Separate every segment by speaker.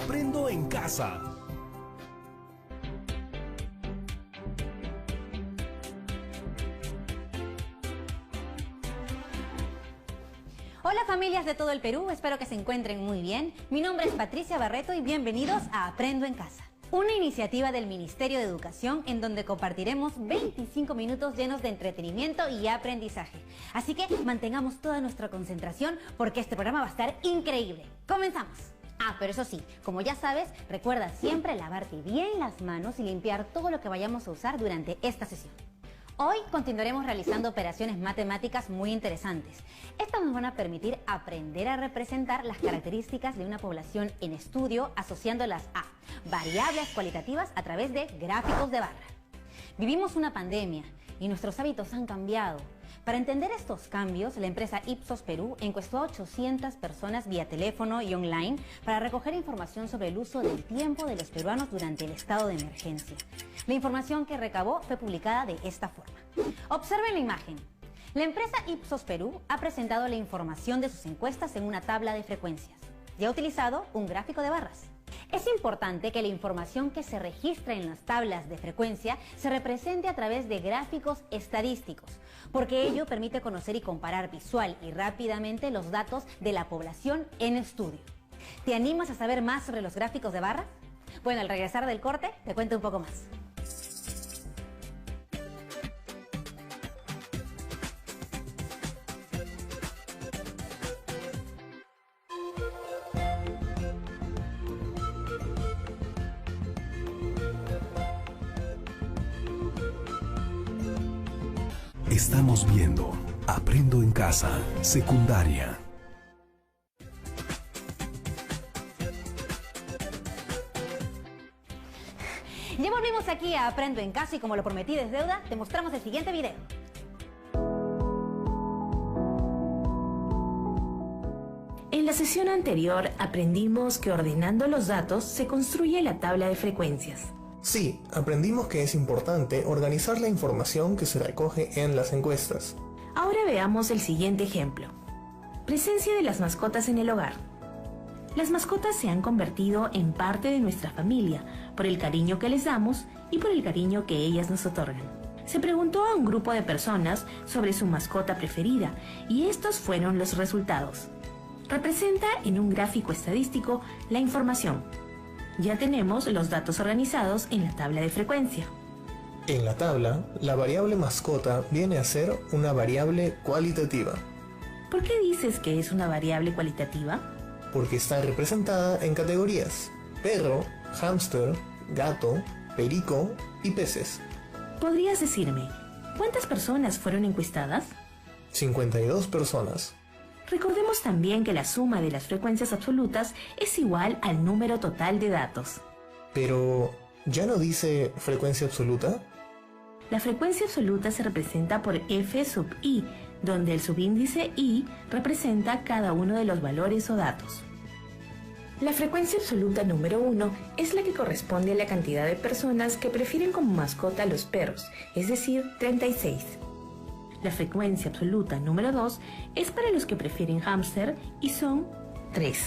Speaker 1: Aprendo en casa.
Speaker 2: Hola familias de todo el Perú, espero que se encuentren muy bien. Mi nombre es Patricia Barreto y bienvenidos a Aprendo en Casa, una iniciativa del Ministerio de Educación en donde compartiremos 25 minutos llenos de entretenimiento y aprendizaje. Así que mantengamos toda nuestra concentración porque este programa va a estar increíble. ¡Comenzamos! Pero eso sí, como ya sabes, recuerda siempre lavarte bien las manos y limpiar todo lo que vayamos a usar durante esta sesión. Hoy continuaremos realizando operaciones matemáticas muy interesantes. Estas nos van a permitir aprender a representar las características de una población en estudio asociándolas a variables cualitativas a través de gráficos de barra. Vivimos una pandemia y nuestros hábitos han cambiado. Para entender estos cambios, la empresa Ipsos Perú encuestó a 800 personas vía teléfono y online para recoger información sobre el uso del tiempo de los peruanos durante el estado de emergencia. La información que recabó fue publicada de esta forma. Observen la imagen. La empresa Ipsos Perú ha presentado la información de sus encuestas en una tabla de frecuencias y ha utilizado un gráfico de barras. Es importante que la información que se registra en las tablas de frecuencia se represente a través de gráficos estadísticos, porque ello permite conocer y comparar visual y rápidamente los datos de la población en estudio. ¿Te animas a saber más sobre los gráficos de barras? Bueno, al regresar del corte te cuento un poco más.
Speaker 1: Estamos viendo Aprendo en Casa, secundaria.
Speaker 2: Ya volvimos aquí a Aprendo en Casa y como lo prometí es deuda, te mostramos el siguiente video.
Speaker 3: En la sesión anterior aprendimos que ordenando los datos se construye la tabla de frecuencias.
Speaker 4: Sí, aprendimos que es importante organizar la información que se recoge en las encuestas.
Speaker 3: Ahora veamos el siguiente ejemplo. Presencia de las mascotas en el hogar. Las mascotas se han convertido en parte de nuestra familia por el cariño que les damos y por el cariño que ellas nos otorgan. Se preguntó a un grupo de personas sobre su mascota preferida y estos fueron los resultados. Representa en un gráfico estadístico la información. Ya tenemos los datos organizados en la tabla de frecuencia.
Speaker 4: En la tabla, la variable mascota viene a ser una variable cualitativa.
Speaker 3: ¿Por qué dices que es una variable cualitativa?
Speaker 4: Porque está representada en categorías: perro, hámster, gato, perico y peces.
Speaker 3: ¿Podrías decirme cuántas personas fueron encuestadas?
Speaker 4: 52 personas.
Speaker 3: Recordemos también que la suma de las frecuencias absolutas es igual al número total de datos.
Speaker 4: Pero, ¿ya no dice frecuencia absoluta?
Speaker 3: La frecuencia absoluta se representa por f sub i, donde el subíndice i representa cada uno de los valores o datos. La frecuencia absoluta número 1 es la que corresponde a la cantidad de personas que prefieren como mascota a los perros, es decir, 36. La frecuencia absoluta número 2 es para los que prefieren hámster y son 3.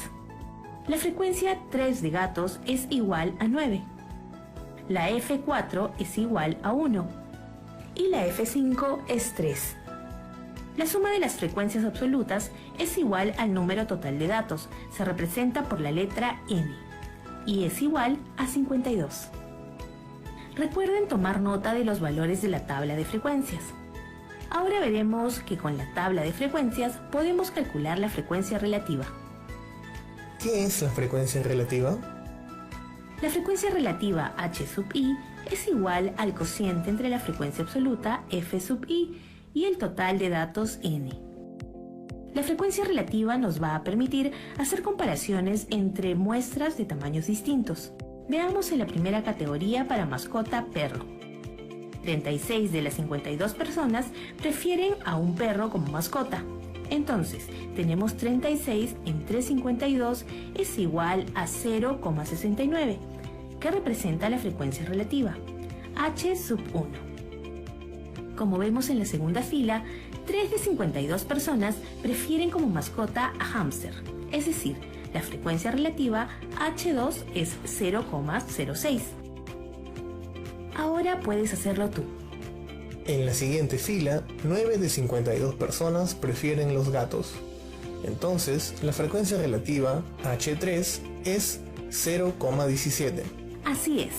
Speaker 3: La frecuencia 3 de gatos es igual a 9. La F4 es igual a 1. Y la F5 es 3. La suma de las frecuencias absolutas es igual al número total de datos. Se representa por la letra N. Y es igual a 52. Recuerden tomar nota de los valores de la tabla de frecuencias. Ahora veremos que con la tabla de frecuencias podemos calcular la frecuencia relativa.
Speaker 4: ¿Qué es la frecuencia relativa?
Speaker 3: La frecuencia relativa h sub i es igual al cociente entre la frecuencia absoluta f sub i y el total de datos n. La frecuencia relativa nos va a permitir hacer comparaciones entre muestras de tamaños distintos. Veamos en la primera categoría para mascota perro. 36 de las 52 personas prefieren a un perro como mascota. Entonces, tenemos 36 entre 52 es igual a 0,69, que representa la frecuencia relativa, h sub 1. Como vemos en la segunda fila, 3 de 52 personas prefieren como mascota a hámster, es decir, La frecuencia relativa H2 es 0,06. Ahora puedes hacerlo tú.
Speaker 4: En la siguiente fila, 9 de 52 personas prefieren los gatos. Entonces, la frecuencia relativa H3 es 0,17.
Speaker 3: Así es.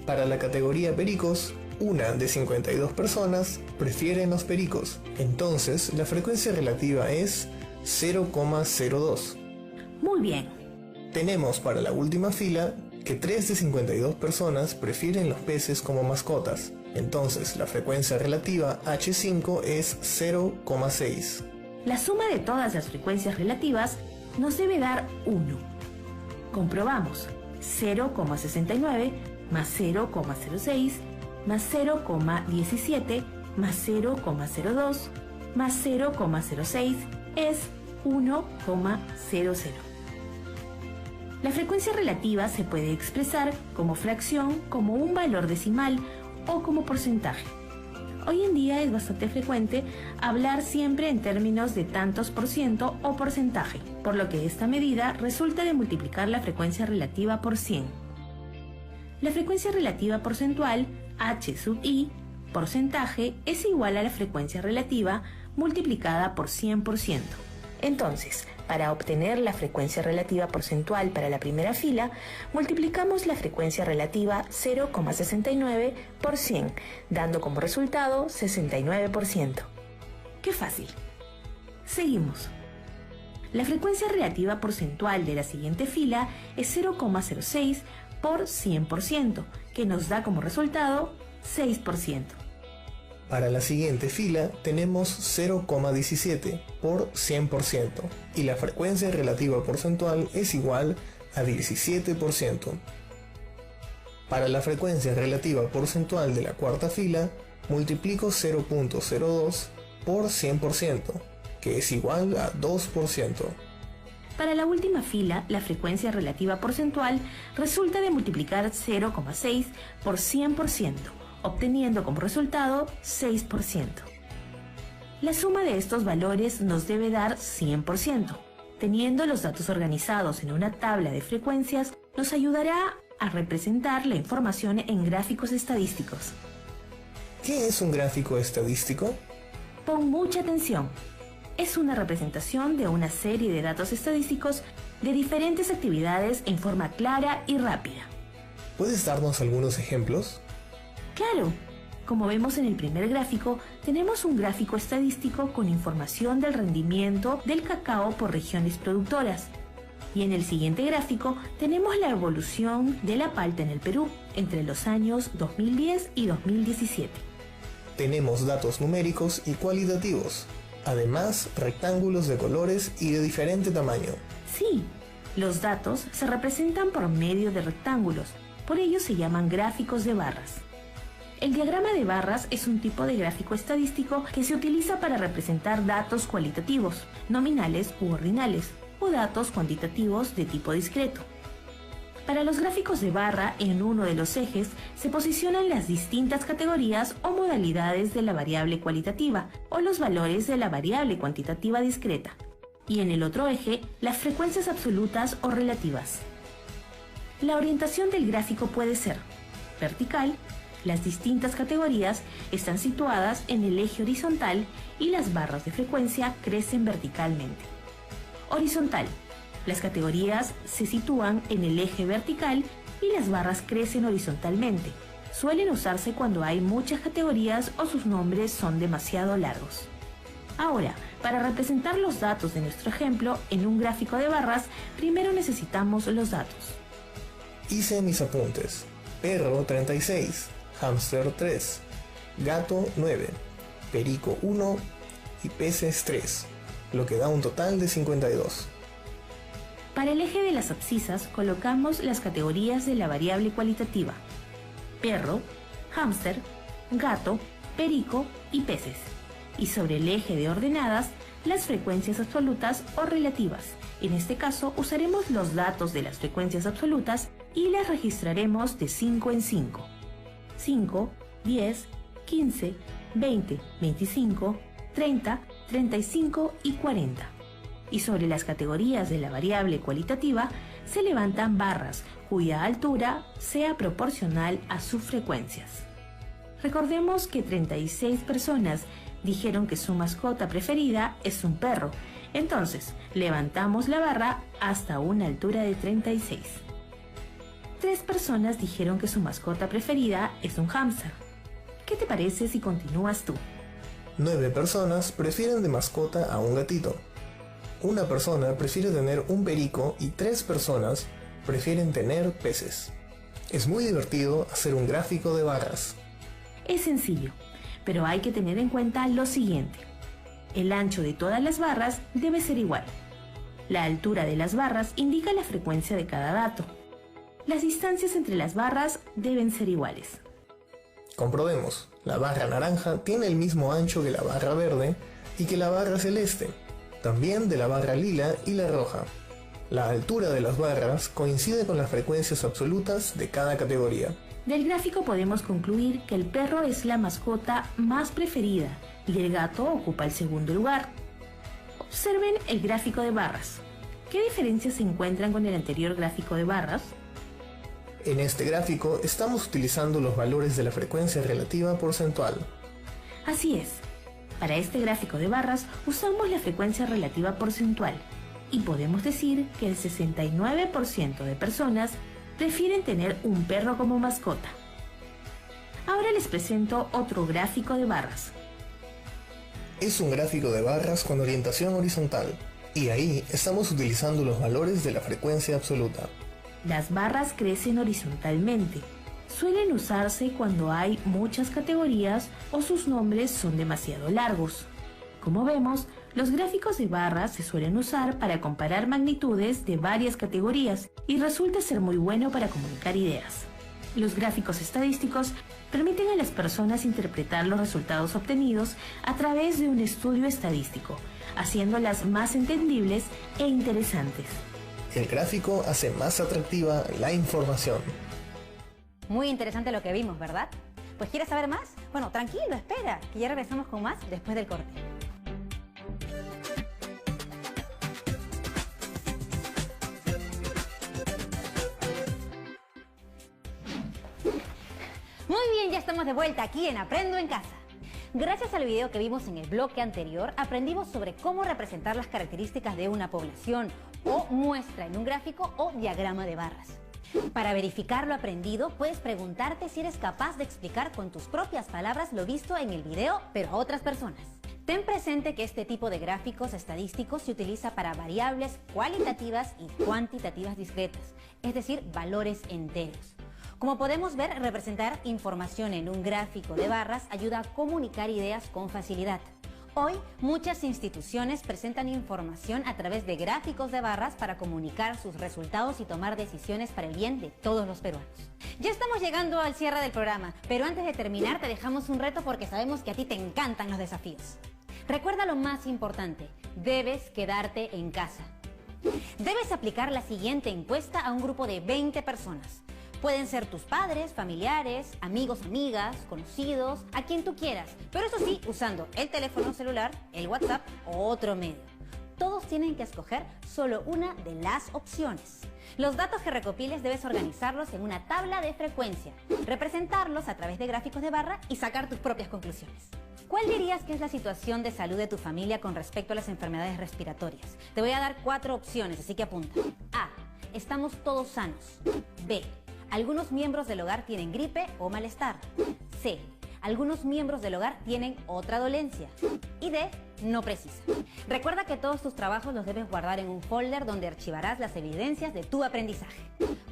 Speaker 4: Para la categoría pericos, 1 de 52 personas prefieren los pericos. Entonces, la frecuencia relativa es 0,02.
Speaker 3: Muy bien.
Speaker 4: Tenemos para la última fila que 3 de 52 personas prefieren los peces como mascotas. Entonces, la frecuencia relativa H5 es 0,6.
Speaker 3: La suma de todas las frecuencias relativas nos debe dar 1. Comprobamos. 0,69 más 0,06 más 0,17 más 0,02 más 0,06 es 1,00. La frecuencia relativa se puede expresar como fracción, como un valor decimal o como porcentaje. Hoy en día es bastante frecuente hablar siempre en términos de tantos por ciento o porcentaje, por lo que esta medida resulta de multiplicar la frecuencia relativa por 100. La frecuencia relativa porcentual, H sub i, porcentaje, es igual a la frecuencia relativa multiplicada por 100%. Entonces, para obtener la frecuencia relativa porcentual para la primera fila, multiplicamos la frecuencia relativa 0,69 por 100, dando como resultado 69%. ¡Qué fácil! Seguimos. La frecuencia relativa porcentual de la siguiente fila es 0,06 por 100%, que nos da como resultado 6%.
Speaker 4: Para la siguiente fila tenemos 0,17 por 100% y la frecuencia relativa porcentual es igual a 17%. Para la frecuencia relativa porcentual de la cuarta fila multiplico 0,02 por 100%, que es igual a 2%.
Speaker 3: Para la última fila, la frecuencia relativa porcentual resulta de multiplicar 0,6 por 100%, obteniendo como resultado 6%. La suma de estos valores nos debe dar 100%. Teniendo los datos organizados en una tabla de frecuencias, nos ayudará a representar la información en gráficos estadísticos.
Speaker 4: ¿Qué es un gráfico estadístico?
Speaker 3: Pon mucha atención. Es una representación de una serie de datos estadísticos de diferentes actividades en forma clara y rápida.
Speaker 4: ¿Puedes darnos algunos ejemplos?
Speaker 3: Claro, como vemos en el primer gráfico, tenemos un gráfico estadístico con información del rendimiento del cacao por regiones productoras. Y en el siguiente gráfico tenemos la evolución de la palta en el Perú entre los años 2010 y 2017.
Speaker 4: Tenemos datos numéricos y cualitativos, además rectángulos de colores y de diferente tamaño.
Speaker 3: Sí, los datos se representan por medio de rectángulos, por ello se llaman gráficos de barras. El diagrama de barras es un tipo de gráfico estadístico que se utiliza para representar datos cualitativos, nominales u ordinales, o datos cuantitativos de tipo discreto. Para los gráficos de barra, en uno de los ejes se posicionan las distintas categorías o modalidades de la variable cualitativa o los valores de la variable cuantitativa discreta, y en el otro eje las frecuencias absolutas o relativas. La orientación del gráfico puede ser vertical. Las distintas categorías están situadas en el eje horizontal y las barras de frecuencia crecen verticalmente. Horizontal. Las categorías se sitúan en el eje vertical y las barras crecen horizontalmente. Suelen usarse cuando hay muchas categorías o sus nombres son demasiado largos. Ahora, para representar los datos de nuestro ejemplo en un gráfico de barras, primero necesitamos los datos.
Speaker 4: Hice mis apuntes. Perro 36, hámster 3, gato 9, perico 1 y peces 3, lo que da un total de 52.
Speaker 3: Para el eje de las abscisas colocamos las categorías de la variable cualitativa: perro, hámster, gato, perico y peces. Y sobre el eje de ordenadas, las frecuencias absolutas o relativas. En este caso usaremos los datos de las frecuencias absolutas y las registraremos de 5 en 5. 5, 10, 15, 20, 25, 30, 35 y 40. y sobre las categorías de la variable cualitativa se levantan barras cuya altura sea proporcional a sus frecuencias. Recordemos que 36 personas dijeron que su mascota preferida es un perro, entonces levantamos la barra hasta una altura de 36. 3 personas dijeron que su mascota preferida es un hámster. ¿Qué te parece si continúas tú?
Speaker 4: 9 personas prefieren de mascota a un gatito. Una persona prefiere tener un perico y 3 personas prefieren tener peces. Es muy divertido hacer un gráfico de barras.
Speaker 3: Es sencillo, pero hay que tener en cuenta lo siguiente. El ancho de todas las barras debe ser igual. La altura de las barras indica la frecuencia de cada dato. Las distancias entre las barras deben ser iguales.
Speaker 4: Comprobemos, la barra naranja tiene el mismo ancho que la barra verde y que la barra celeste, también de la barra lila y la roja. La altura de las barras coincide con las frecuencias absolutas de cada categoría.
Speaker 3: Del gráfico podemos concluir que el perro es la mascota más preferida y el gato ocupa el segundo lugar. Observen el gráfico de barras. ¿Qué diferencias se encuentran con el anterior gráfico de barras?
Speaker 4: En este gráfico estamos utilizando los valores de la frecuencia relativa porcentual.
Speaker 3: Así es. Para este gráfico de barras usamos la frecuencia relativa porcentual y podemos decir que el 69% de personas prefieren tener un perro como mascota. Ahora les presento otro gráfico de barras.
Speaker 4: Es un gráfico de barras con orientación horizontal y ahí estamos utilizando los valores de la frecuencia absoluta.
Speaker 3: Las barras crecen horizontalmente. Suelen usarse cuando hay muchas categorías o sus nombres son demasiado largos. Como vemos, los gráficos de barras se suelen usar para comparar magnitudes de varias categorías y resulta ser muy bueno para comunicar ideas. Los gráficos estadísticos permiten a las personas interpretar los resultados obtenidos a través de un estudio estadístico, haciéndolas más entendibles e interesantes.
Speaker 4: El gráfico hace más atractiva la información.
Speaker 2: Muy interesante lo que vimos, ¿verdad? Pues ¿quieres saber más? Bueno, tranquilo, espera, que ya regresamos con más después del corte. Muy bien, ya estamos de vuelta aquí en Aprendo en Casa. Gracias al video que vimos en el bloque anterior, aprendimos sobre cómo representar las características de una población o muestra en un gráfico o diagrama de barras. Para verificar lo aprendido, puedes preguntarte si eres capaz de explicar con tus propias palabras lo visto en el video, pero a otras personas. Ten presente que este tipo de gráficos estadísticos se utiliza para variables cualitativas y cuantitativas discretas, es decir, valores enteros. Como podemos ver, representar información en un gráfico de barras ayuda a comunicar ideas con facilidad. Hoy, muchas instituciones presentan información a través de gráficos de barras para comunicar sus resultados y tomar decisiones para el bien de todos los peruanos. Ya estamos llegando al cierre del programa, pero antes de terminar te dejamos un reto porque sabemos que a ti te encantan los desafíos. Recuerda lo más importante, debes quedarte en casa. Debes aplicar la siguiente encuesta a un grupo de 20 personas. Pueden ser tus padres, familiares, amigos, amigas, conocidos, a quien tú quieras, pero eso sí, usando el teléfono celular, el WhatsApp o otro medio. Todos tienen que escoger solo una de las opciones. Los datos que recopiles debes organizarlos en una tabla de frecuencia, representarlos a través de gráficos de barra y sacar tus propias conclusiones. ¿Cuál dirías que es la situación de salud de tu familia con respecto a las enfermedades respiratorias? Te voy a dar 4 opciones, así que apunta. A. Estamos todos sanos. B. Algunos miembros del hogar tienen gripe o malestar. C. Algunos miembros del hogar tienen otra dolencia. Y D. No precisa. Recuerda que todos tus trabajos los debes guardar en un folder donde archivarás las evidencias de tu aprendizaje.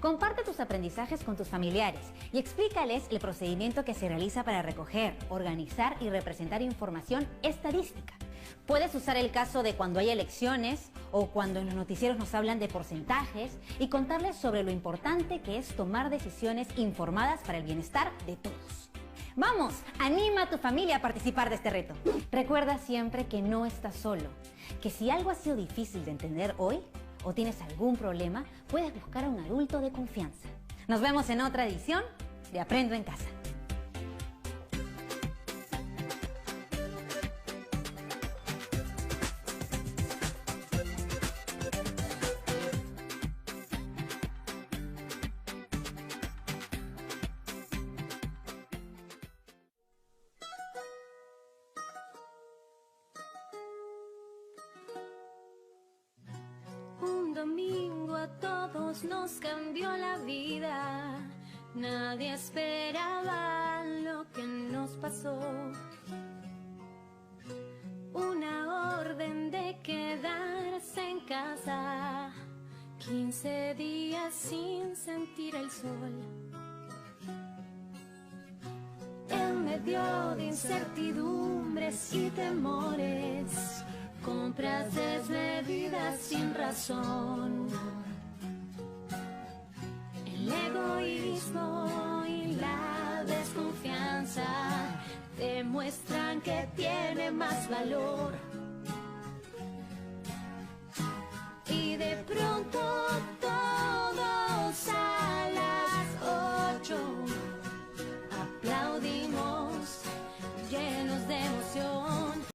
Speaker 2: Comparte tus aprendizajes con tus familiares y explícales el procedimiento que se realiza para recoger, organizar y representar información estadística. Puedes usar el caso de cuando hay elecciones o cuando en los noticieros nos hablan de porcentajes y contarles sobre lo importante que es tomar decisiones informadas para el bienestar de todos. ¡Vamos! Anima a tu familia a participar de este reto. Recuerda siempre que no estás solo, que si algo ha sido difícil de entender hoy o tienes algún problema, puedes buscar a un adulto de confianza. Nos vemos en otra edición de Aprendo en Casa.
Speaker 5: Un domingo a todos nos cambió la vida. Nadie esperaba lo que nos pasó. Una orden de quedarse en casa, 15 días sin sentir el sol. En medio de incertidumbres y temores, compras desmedidas sin razón. El egoísmo y la desconfianza demuestran que tiene más valor